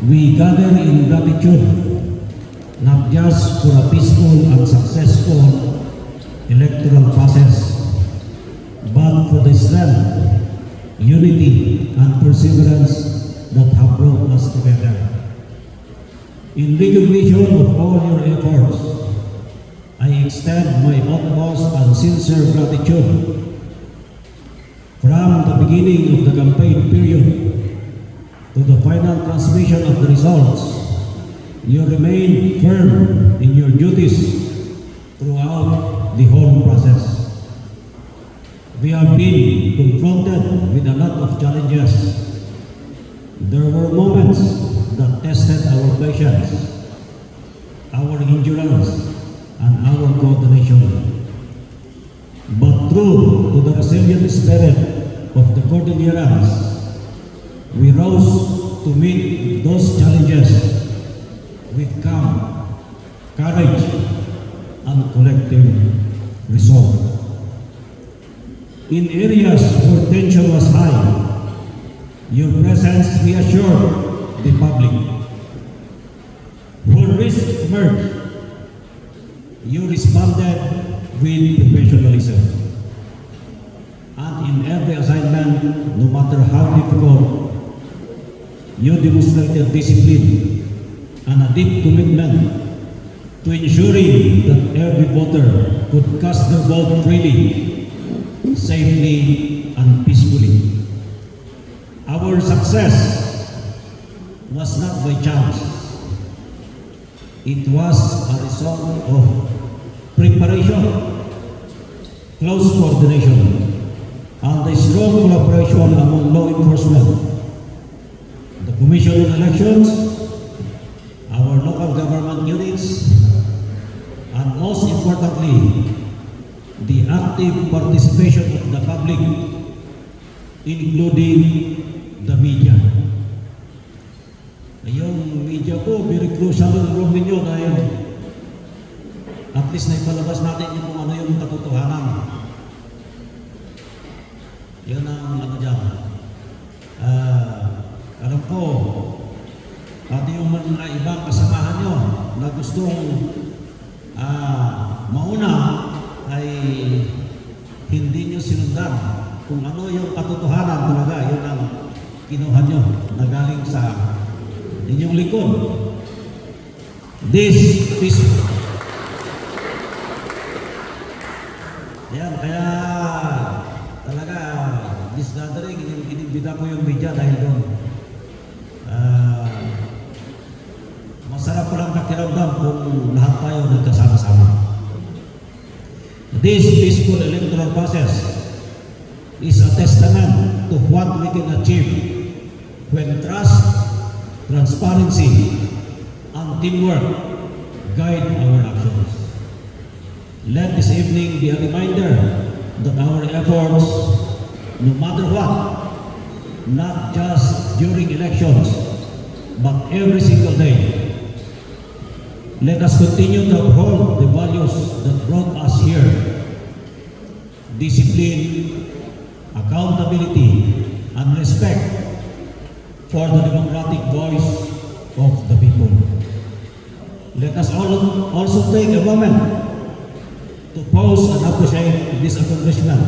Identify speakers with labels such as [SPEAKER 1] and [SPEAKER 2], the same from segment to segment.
[SPEAKER 1] We gather in gratitude, not just for a peaceful and successful electoral process, but for the strength, unity, and perseverance that have brought us together. In recognition of all your efforts, I extend my utmost and sincere gratitude. From the beginning of the campaign period to the final transmission of the results, you remain firm in your duties throughout the whole process. We have been confronted with a lot of challenges. There were moments that tested our patience, our endurance, and our coordination. But true to the resilient spirit of the Cordilleras, we rose to meet those challenges with calm, courage, and collective resolve. In areas where tension was high, your presence reassured the public. Where risk emerged, you responded with professionalism. And in every assignment, no matter how difficult, you demonstrated discipline and a deep commitment to ensuring that every voter could cast their vote freely, safely, and peacefully. Our success was not by chance. It was a result of preparation, close coordination, and a strong collaboration among law enforcement, the Commission on Elections, our local government units, and most importantly, the active participation of the public, including the media. Yung media po, very crucial yung role ninyo dahil at least na ipalabas natin kung ano yung katotohanan. Yan ang ano dyan. Alam ko, pati yung mga ibang kasamahan nyo na gustong mauna ay hindi nyo sinundan kung ano yung katotohanan talaga, yun ang kinuha nyo na galing sa inyong likod. This peaceful. Ayan, kaya talaga this gathering, inibida ko yung media dahil doon. Masarap palang pakiramdam kung lahat tayo nagkasama-sama. This peaceful electoral process is a testament to what we can achieve when trust, transparency, and teamwork guide our actions. Let this evening be a reminder that our efforts, no matter what, not just during elections, but every single day, let us continue to uphold the values that brought us here: discipline, accountability, and respect for the democratic voice of the people. Let us also take a moment to pause and appreciate this accomplishment.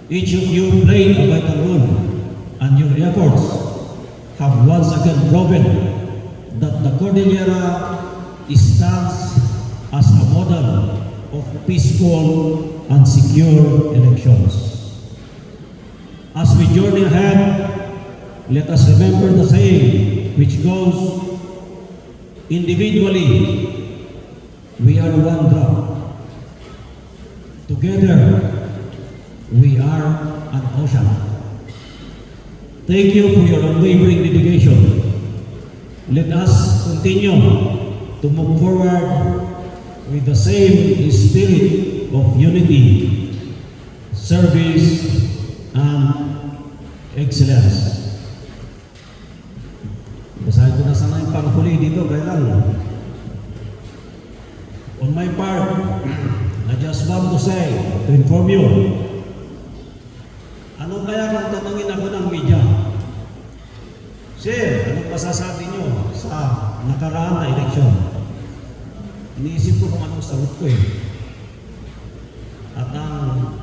[SPEAKER 1] Each of you played a vital role, and your efforts have once again proven that the Cordillera stands as a model of peaceful and secure elections. As we journey ahead, let us remember the saying which goes, individually, we are one drop. Together, we are an ocean. Thank you for your unwavering dedication. Let us continue to move forward with the same spirit of unity, service, and excellence. Basahin ko na sana yung panghuli dito, kaya lang. On my part, I just want to say, to inform you, ano kaya kung tanungin ako ng media? Sir, anong masasabi niyo sa nakaraan na eleksyon? Iniisip ko kung anong sagot ko eh. At ang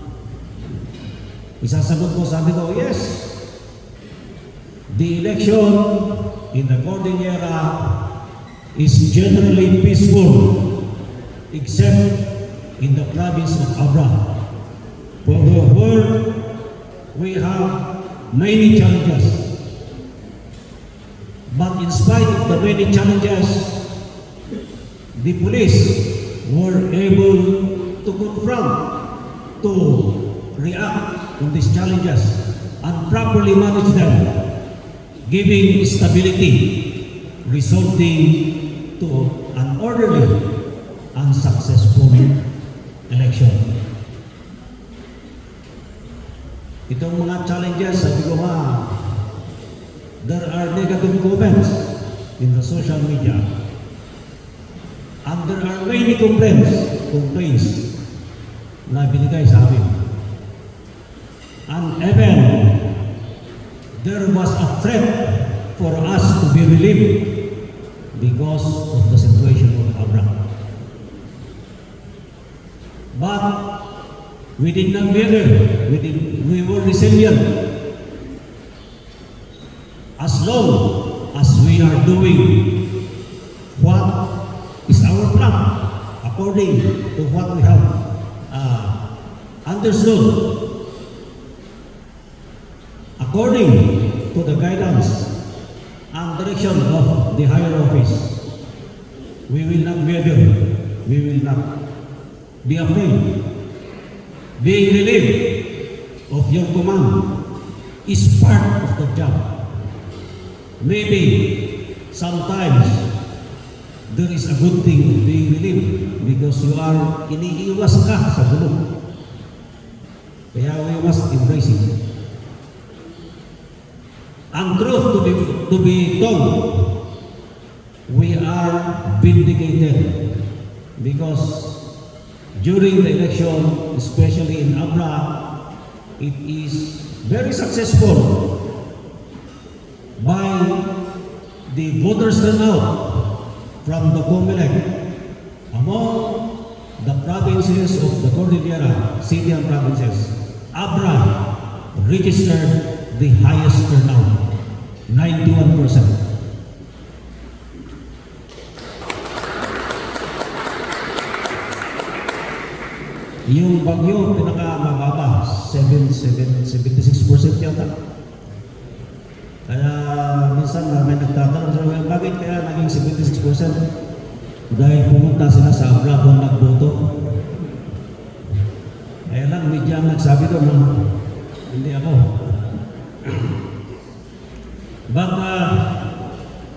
[SPEAKER 1] isasagot ko, sabi ko, yes, the election in the Cordillera is generally peaceful except in the province of Abra, where we have many challenges. But in spite of the many challenges, the police were able to confront, to react on these challenges and properly manage them, giving stability, resulting to an orderly and successful election. Itong mga challenges, sabi ko nga, there are negative comments in the social media, and there are many complaints na binigay sa amin. And even there was a threat for us to be relieved because of the situation of Abraham. But we did not waver. We were resilient. As long as we are doing what is our plan, according to what we have understood, according to the guidance and direction of the higher office, we will not waver. We will not be afraid. Being relieved of your command is part of the job. Maybe sometimes there is a good thing of being relieved because you are iniiwas ka sa gulo. Kaya we must embrace it. Ang truth to be told, we are vindicated because during the election, especially in Abra, it is very successful by the voters turnout from the COMELEC among the provinces of the Cordillera, city and provinces. Abra registered the highest turnout, 91%. Yung Bagyo, pinakamababa, 76% yata. Kaya minsan may nagtatanong sa mga, bakit kaya naging 76%? Dahil pumunta sila sa Abra kung nagboto. Kaya lang, media ang nagsabi doon, hindi ako. But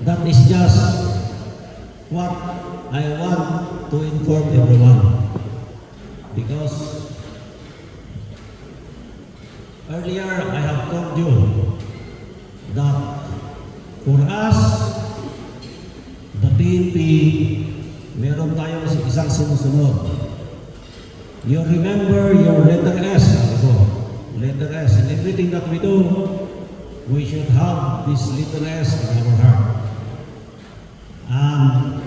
[SPEAKER 1] that is just what I want to inform everyone. Because earlier I have told you that for us, the PNP, meron tayong isang sinusunod. You remember your letter S, letter S. In everything that we do, we should have this little S in our heart. And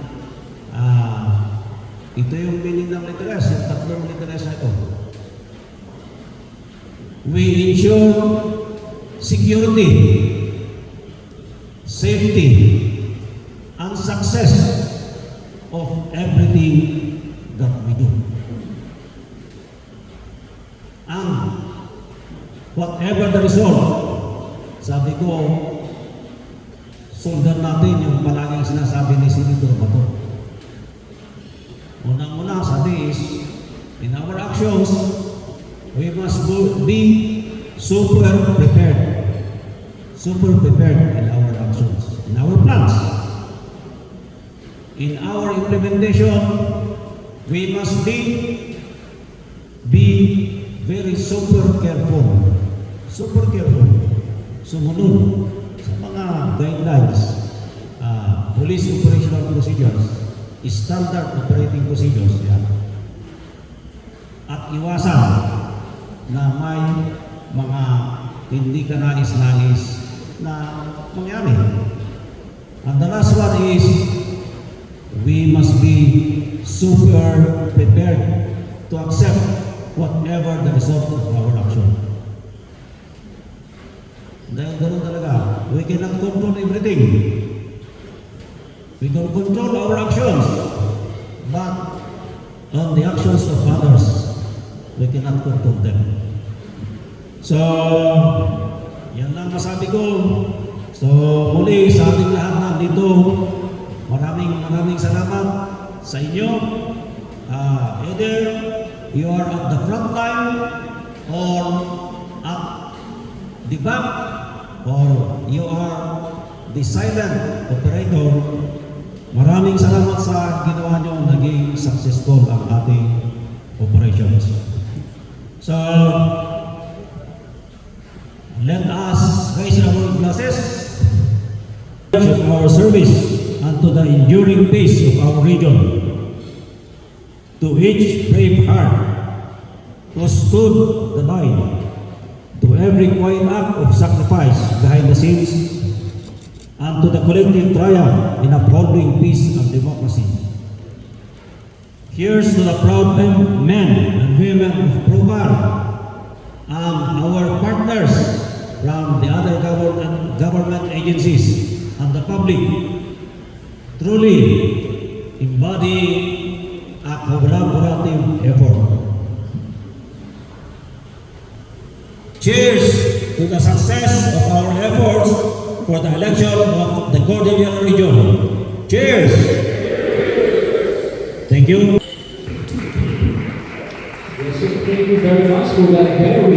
[SPEAKER 1] ito yung meaning ng letter S, yung tatlong letter S na ito. We ensure security, safety, and success of everything that we do. And whatever the result, sabi ko, sundan natin yung palaging sinasabi ni Senator Bato. Unang-una, sabi is, in our actions, we must be super prepared. Super prepared in our actions, in our plans. In our implementation, we must be very super careful. Super careful. Sumunod sa mga guidelines, police operational procedures, standard operating procedures, yan. At iwasan na may mga hindi ka nais-nais na mangyari. And the last one is, we must be super prepared to accept whatever the result of our action. Dahil ganun talaga, we cannot control everything. We can control our actions, but on the actions of others, we cannot control them. So, yan lang masabi ko. So, muli sa ating lahat nandito, maraming salamat sa inyo. Either you are at the front line or at the back, or you are the silent operator. Maraming salamat sa ginawa nyo, naging successful ang ating operations. So, let us raise our glasses of our service unto the enduring peace of our region. To each brave heart who stood the line, to every quiet act of sacrifice behind the scenes, and to the collective triumph in upholding peace and democracy. Here's to the proud men and women of Procar and our partners from the other government agencies and the public, truly embody a collaborative effort. Cheers to the success of our efforts for the election of the Cordillera region. Cheers! Thank you.
[SPEAKER 2] Yes, sir. Thank you very much for that very